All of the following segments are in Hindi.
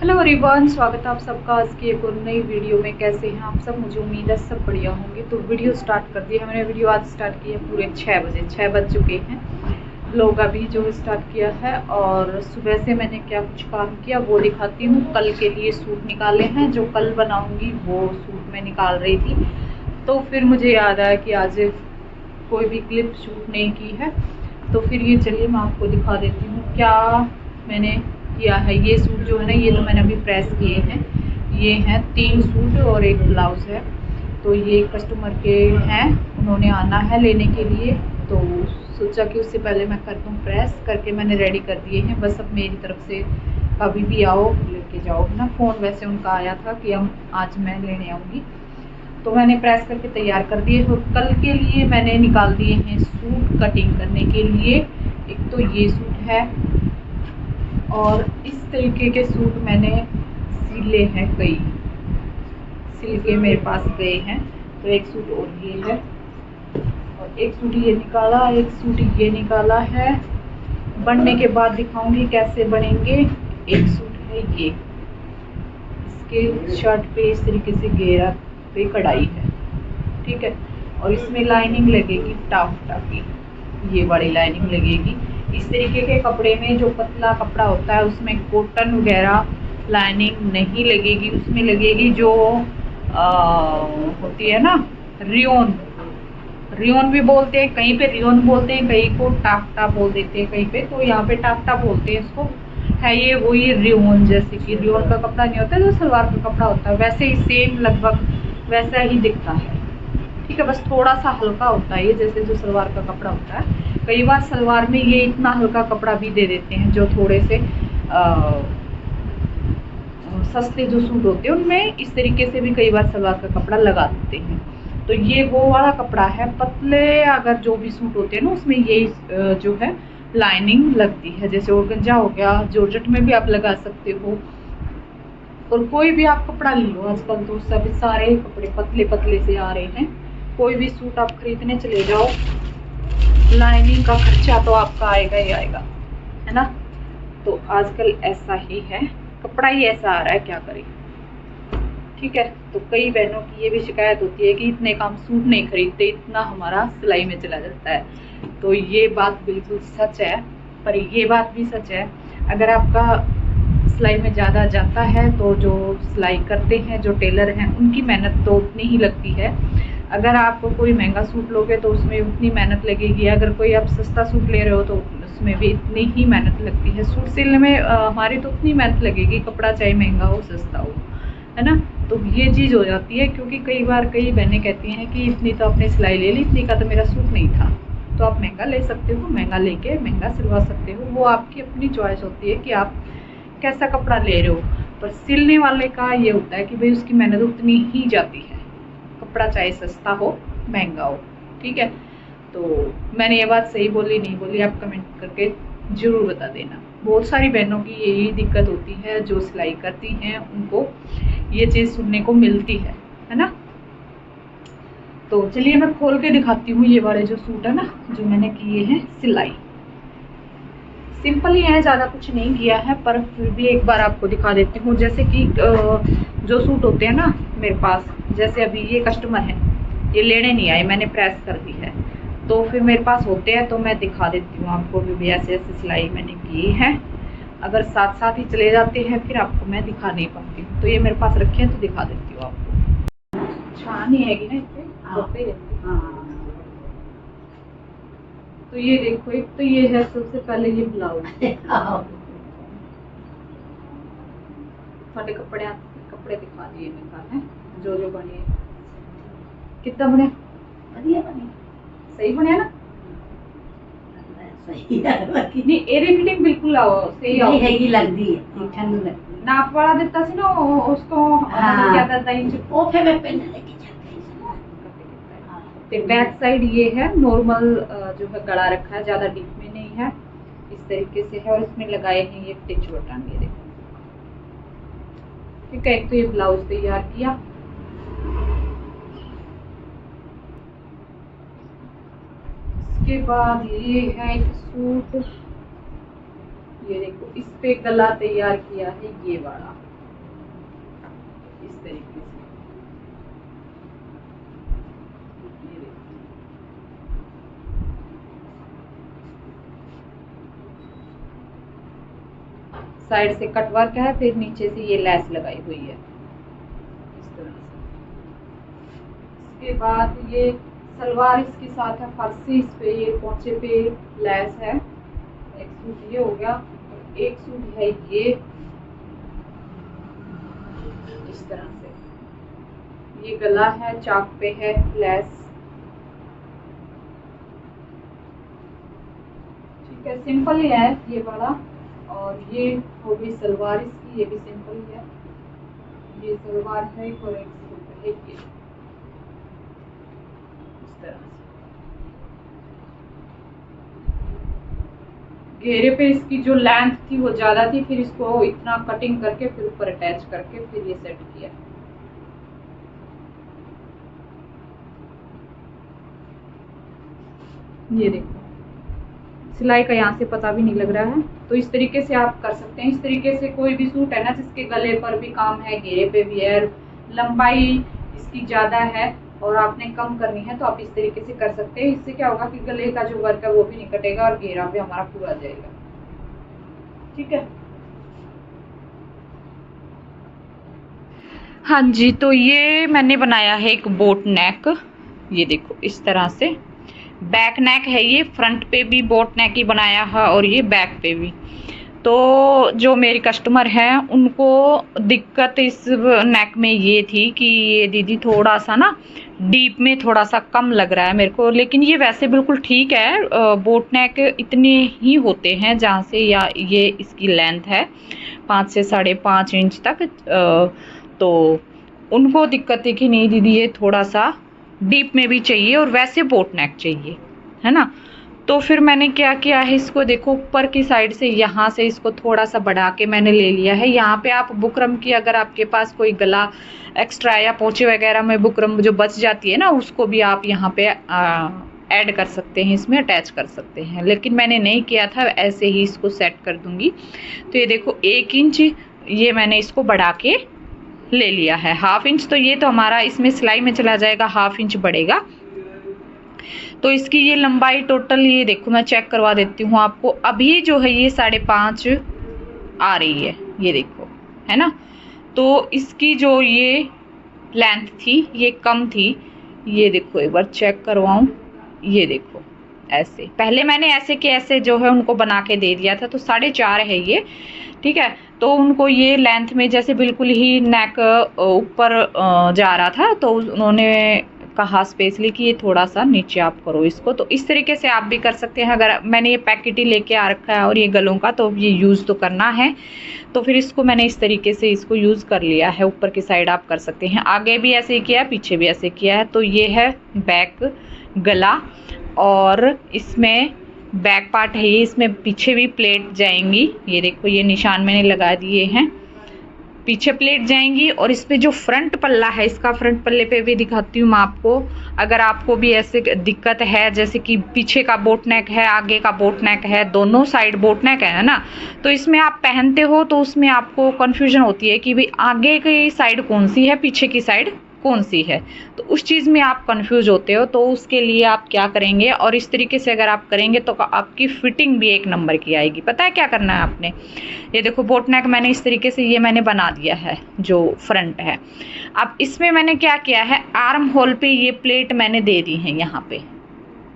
हेलो एवरीवन, स्वागत है आप सबका आज की एक और नई वीडियो में। कैसे हैं आप सब? मुझे उम्मीद है सब बढ़िया होंगे। तो वीडियो स्टार्ट कर दी है मैंने। वीडियो आज स्टार्ट की है पूरे 6 बजे, 6 बज चुके हैं। लोग अभी जो स्टार्ट किया है, और सुबह से मैंने क्या कुछ काम किया वो दिखाती हूँ। कल के लिए सूट निकाले हैं, जो कल बनाऊँगी वो सूट मैं निकाल रही थी। तो फिर मुझे याद आया कि आज कोई भी क्लिप शूट नहीं की है, तो फिर ये चलिए मैं आपको दिखा देती हूँ क्या मैंने किया है। ये सूट जो है ना, ये तो मैंने अभी प्रेस किए हैं। ये हैं 3 सूट और एक ब्लाउज़ है। तो ये कस्टमर के हैं, उन्होंने आना है लेने के लिए, तो सोचा कि उससे पहले मैं कर दूँ प्रेस करके। मैंने रेडी कर दिए हैं, बस अब मेरी तरफ से कभी भी आओ लेके जाओ ना। फ़ोन वैसे उनका आया था कि हम आज मैं लेने आऊँगी, तो मैंने प्रेस करके तैयार कर दिए। और कल के लिए मैंने निकाल दिए हैं सूट कटिंग करने के लिए। एक तो ये सूट है, और इस तरीके के सूट मैंने सिले हैं, कई सिल के मेरे पास गए हैं। तो एक सूट और ये है, और एक सूट ये निकाला, एक सूट ये निकाला है। बनने के बाद दिखाऊंगी कैसे बनेंगे। एक सूट है ये, इसके शर्ट पे इस तरीके से घेरा पे कढ़ाई है, ठीक है। और इसमें लाइनिंग लगेगी टाफ्टा की, ये बड़ी लाइनिंग लगेगी। इस तरीके के कपड़े में जो पतला कपड़ा होता है उसमें कॉटन वगैरह लाइनिंग नहीं लगेगी, उसमें लगेगी जो होती है ना रियोन। रियोन भी बोलते हैं, कहीं पे रियोन बोलते हैं, कहीं को टाफ्टा बोल देते हैं कहीं पे। तो यहाँ पे टाफ्टा बोलते हैं इसको। है ये वही रियोन, जैसे कि रियोन का कपड़ा नहीं होता जो सलवार का कपड़ा होता है, वैसे ही सेम लगभग वैसा ही दिखता है, ठीक है। बस थोड़ा सा हल्का होता है ये, जैसे जो सलवार का कपड़ा होता है। कई बार सलवार में ये इतना हल्का कपड़ा भी दे देते हैं, जो थोड़े से सस्ते जो सूट होते हैं उनमें इस तरीके से भी कई बार सलवार का कपड़ा लगा देते हैं। तो ये वो वाला कपड़ा है। पतले अगर जो भी सूट होते हैं ना, उसमें ये जो है लाइनिंग लगती है। जैसे ऑर्गेंजा हो गया, जॉर्जेट में भी आप लगा सकते हो। और कोई भी आप कपड़ा ले लो, आजकल तो सभी सारे कपड़े पतले पतले से आ रहे हैं। कोई भी सूट आप खरीदने चले जाओ, लाइनिंग का खर्चा तो आपका आएगा ही आएगा, है ना। तो आजकल ऐसा ही है, कपड़ा ही ऐसा आ रहा है, क्या करें, ठीक है। तो कई बहनों की ये भी शिकायत होती है कि इतने काम सूट नहीं खरीदते, इतना हमारा सिलाई में चला जाता है। तो ये बात बिल्कुल सच है, पर ये बात भी सच है, अगर आपका सिलाई में ज़्यादा जाता है तो जो सिलाई करते हैं, जो टेलर हैं, उनकी मेहनत तो उतनी ही लगती है। अगर आप कोई महंगा सूट लोगे तो उसमें उतनी मेहनत लगेगी, अगर कोई आप सस्ता सूट ले रहे हो तो उसमें भी इतनी ही मेहनत लगती है। सूट सिलने में हमारी तो उतनी मेहनत लगेगी, कपड़ा चाहे महंगा हो सस्ता हो, है ना। तो ये चीज़ हो जाती है, क्योंकि कई बार कई बहनें कहती हैं कि इतनी तो आपने सिलाई ले ली, इतनी का तो मेरा सूट नहीं था। तो आप महंगा ले सकते हो, महंगा लेके महंगा सिलवा सकते हो, वो आपकी अपनी चॉइस होती है कि आप कैसा कपड़ा ले रहे हो। पर सिलने वाले का ये होता है कि भाई उसकी मेहनत उतनी ही जाती है, कपड़ा चाहे सस्ता हो महंगा हो, ठीक है। तो मैंने ये बात सही बोली नहीं बोली, आप कमेंट करके ज़रूर बता देना। बहुत सारी बहनों की यही दिक्कत होती है, जो सिलाई करती हैं उनको ये चीज़ सुनने को मिलती है ना। तो चलिए मैं खोल के दिखाती हूँ ये वाले जो सूट है ना, जो मैंने किए हैं सिलाई। सिंपल ही है, ज़्यादा कुछ नहीं किया है, पर फिर भी एक बार आपको दिखा देती हूँ। जैसे कि जो सूट होते हैं ना मेरे पास, जैसे अभी ये कस्टमर है, ये लेने नहीं आए, मैंने प्रेस कर दी है, तो फिर मेरे पास होते हैं तो मैं दिखा देती हूँ आपको भी ऐसे ऐसे सिलाई मैंने की है। अगर साथ साथ ही चले जाते हैं फिर आपको मैं दिखा नहीं पाती हूँ। तो ये मेरे पास रखे हैं तो दिखा देती हूँ आपको। छान ही हैगी ना इससे। तो ये देखो, एक तो ये है सबसे पहले ये ब्लाउज। थोड़े कपड़े कपड़े दिखा दिए मैंने, जो जो बने। कितना बने? बढ़िया बने, सही बने ना। सही नहीं एरी फिटिंग बिल्कुल आओ सही आओ हैगी लगदी है, ठंड लगदी है। नाप वाला देता सी ना उसको, क्या करता इंच ओ फिर मैं पेन लेके जाती हूं। तो बैक साइड ये है नॉर्मल, जो है गला रखा है, ज्यादा डीप में नहीं है, इस तरीके से है। और इसमें लगाए हैं ये टिच बटन, ये देखो, ठीक है। एक तो ये ब्लाउज तैयार किया, इसके बाद ये है एक सूट, ये देखो इस पे गला तैयार किया है ये वाला, इस तरीके से। ये देखो, साइड से कट वर्क है, फिर नीचे से ये लेस लगाई हुई है इस तरह से। इसके बाद ये सलवार इसके साथ है फर्सी, इस पे ये पोंचे पे लेस है। एक सूट ये हो गया, और एक सूट है ये इस तरह से। ये गला है, चाक पे है लेस, ठीक है, सिंपल ही है ये वाला। और ये हो गई सलवार इसकी, ये भी सिंपल ही है। ये सलवार है और एक सूट है ये इस तरह से। घेरे पे इसकी जो लेंथ थी वो ज्यादा थी, फिर इसको इतना कटिंग करके फिर ऊपर अटैच करके फिर ये सेट किया। ये देखो, सिलाई का यहाँ से पता भी नहीं लग रहा है। तो इस तरीके से आप कर सकते हैं। इस तरीके से कोई भी सूट है ना जिसके गले पर भी काम है, घेरे पे भी है, लंबाई इसकी ज्यादा है और आपने कम करनी है, तो आप इस तरीके से कर सकते हैं। इससे क्या होगा कि गले का जो वर्क है वो भी नहीं कटेगा और घेरा भी हमारा पूरा जाएगा, ठीक है। हाँ जी, तो ये मैंने बनाया है एक बोट नेक। ये देखो इस तरह से बैक नेक है, ये फ्रंट पे भी बोट नेक ही बनाया है और ये बैक पे भी। तो जो मेरी कस्टमर हैं उनको दिक्कत इस नेक में ये थी कि ये दीदी थोड़ा सा ना डीप में थोड़ा सा कम लग रहा है मेरे को, लेकिन ये वैसे बिल्कुल ठीक है। बोट नेक इतने ही होते हैं जहाँ से या ये इसकी लेंथ है 5 से 5.5 इंच तक। तो उनको दिक्कत है कि नहीं दीदी ये थोड़ा सा डीप में भी चाहिए और वैसे बोट नेक चाहिए, है ना। तो फिर मैंने क्या किया है, इसको देखो ऊपर की साइड से यहाँ से इसको थोड़ा सा बढ़ा के मैंने ले लिया है। यहाँ पे आप बुकरम की, अगर आपके पास कोई गला एक्स्ट्रा या पोंचे वगैरह में बुकरम जो बच जाती है ना, उसको भी आप यहाँ पे ऐड कर सकते हैं, इसमें अटैच कर सकते हैं, लेकिन मैंने नहीं किया था, ऐसे ही इसको सेट कर दूंगी। तो ये देखो 1 इंच ये मैंने इसको बढ़ा के ले लिया है। 1/2 इंच तो ये तो हमारा इसमें सिलाई में चला जाएगा, 1/2 इंच बढ़ेगा। तो इसकी ये लंबाई टोटल, ये देखो मैं चेक करवा देती हूँ आपको, अभी जो है ये 5.5 आ रही है, ये देखो, है ना। तो इसकी जो ये लेंथ थी ये कम थी, ये देखो एक बार चेक करवाऊँ, ये देखो ऐसे, पहले मैंने ऐसे के ऐसे जो है उनको बना के दे दिया था, तो 4.5 है ये, ठीक है। तो उनको ये लेंथ में जैसे बिल्कुल ही नेक ऊपर जा रहा था, तो उन्होंने कहा स्पेशली कि ये थोड़ा सा नीचे आप करो इसको। तो इस तरीके से आप भी कर सकते हैं। अगर मैंने ये पैकेट ही लेके आ रखा है और ये गलों का, तो ये यूज़ तो करना है, तो फिर इसको मैंने इस तरीके से इसको यूज़ कर लिया है। ऊपर की साइड आप कर सकते हैं, आगे भी ऐसे ही किया है, पीछे भी ऐसे किया है। तो ये है बैक गला, और इसमें बैक पार्ट है ये, इसमें पीछे भी प्लेट जाएंगी, ये देखो ये निशान मैंने लगा दिए हैं, पीछे प्लेट जाएंगी। और इस पे जो फ्रंट पल्ला है, इसका फ्रंट पल्ले पे भी दिखाती हूँ मैं आपको। अगर आपको भी ऐसे दिक्कत है, जैसे कि पीछे का बोट नेक है, आगे का बोट नेक है, दोनों साइड बोट नेक है ना, तो इसमें आप पहनते हो तो उसमें आपको कन्फ्यूजन होती है कि भाई आगे की साइड कौन सी है, पीछे की साइड कौन सी है, तो उस चीज़ में आप कंफ्यूज होते हो। तो उसके लिए आप क्या करेंगे, और इस तरीके से अगर आप करेंगे तो आपकी फिटिंग भी 1 नंबर की आएगी। पता है क्या करना है आपने, ये देखो बोट नेक मैंने इस तरीके से ये मैंने बना दिया है जो फ्रंट है। अब इसमें मैंने क्या किया है, आर्म होल पे ये प्लेट मैंने दे दी है यहाँ पे,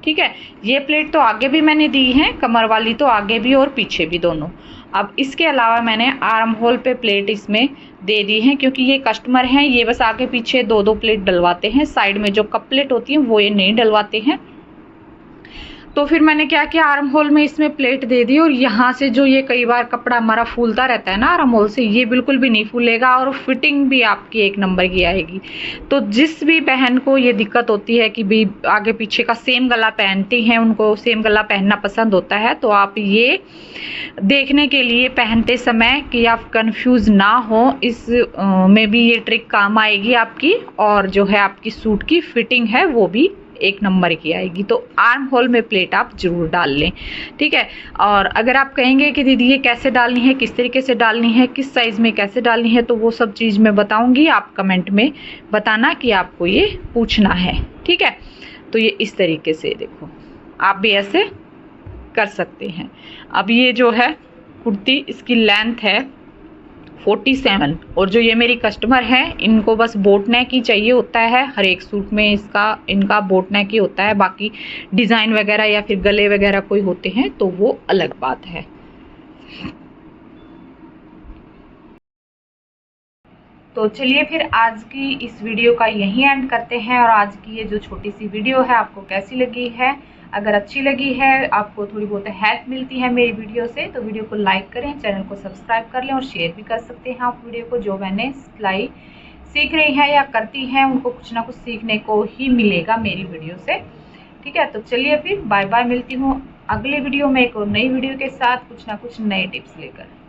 ठीक है। ये प्लेट तो आगे भी मैंने दी है, कमर वाली तो आगे भी और पीछे भी दोनों। अब इसके अलावा मैंने आर्म होल पे प्लेट इसमें दे दी है, क्योंकि ये कस्टमर हैं, ये बस आगे पीछे 2-2 प्लेट डलवाते हैं, साइड में जो कप प्लेट होती है वो ये नहीं डलवाते हैं। तो फिर मैंने क्या किया, आर्म होल में इसमें प्लेट दे दी, और यहाँ से जो ये कई बार कपड़ा हमारा फूलता रहता है ना आर्म होल से, ये बिल्कुल भी नहीं फूलेगा और फिटिंग भी आपकी 1 नंबर की आएगी। तो जिस भी बहन को ये दिक्कत होती है कि भी आगे पीछे का सेम गला पहनती हैं, उनको सेम गला पहनना पसंद होता है, तो आप ये देखने के लिए पहनते समय कि आप कंफ्यूज ना हो, इस में भी ये ट्रिक काम आएगी आपकी, और जो है आपकी सूट की फिटिंग है वो भी एक नंबर की आएगी। तो आर्म होल में प्लेट आप जरूर डाल लें, ठीक है। और अगर आप कहेंगे कि दीदी ये कैसे डालनी है, किस तरीके से डालनी है, किस साइज़ में कैसे डालनी है, तो वो सब चीज़ मैं बताऊंगी, आप कमेंट में बताना कि आपको ये पूछना है, ठीक है। तो ये इस तरीके से देखो, आप भी ऐसे कर सकते हैं। अब ये जो है कुर्ती, इसकी लेंथ है 47, और जो ये मेरी कस्टमर है इनको बस बोट नेक ही चाहिए होता है, हर एक सूट में इनका बोट नेक ही होता है, बाकी डिज़ाइन वगैरह या फिर गले वगैरह कोई होते हैं तो वो अलग बात है। तो चलिए फिर आज की इस वीडियो का यहीं एंड करते हैं। और आज की ये जो छोटी सी वीडियो है आपको कैसी लगी है, अगर अच्छी लगी है, आपको थोड़ी बहुत हेल्प मिलती है मेरी वीडियो से, तो वीडियो को लाइक करें, चैनल को सब्सक्राइब कर लें और शेयर भी कर सकते हैं आप वीडियो को। जो मैंने सिलाई सीख रही हैं या करती हैं उनको कुछ ना कुछ सीखने को ही मिलेगा मेरी वीडियो से, ठीक है। तो चलिए फिर बाय बाय, मिलती हूँ अगले वीडियो में एक और नई वीडियो के साथ, कुछ ना कुछ नए टिप्स लेकर।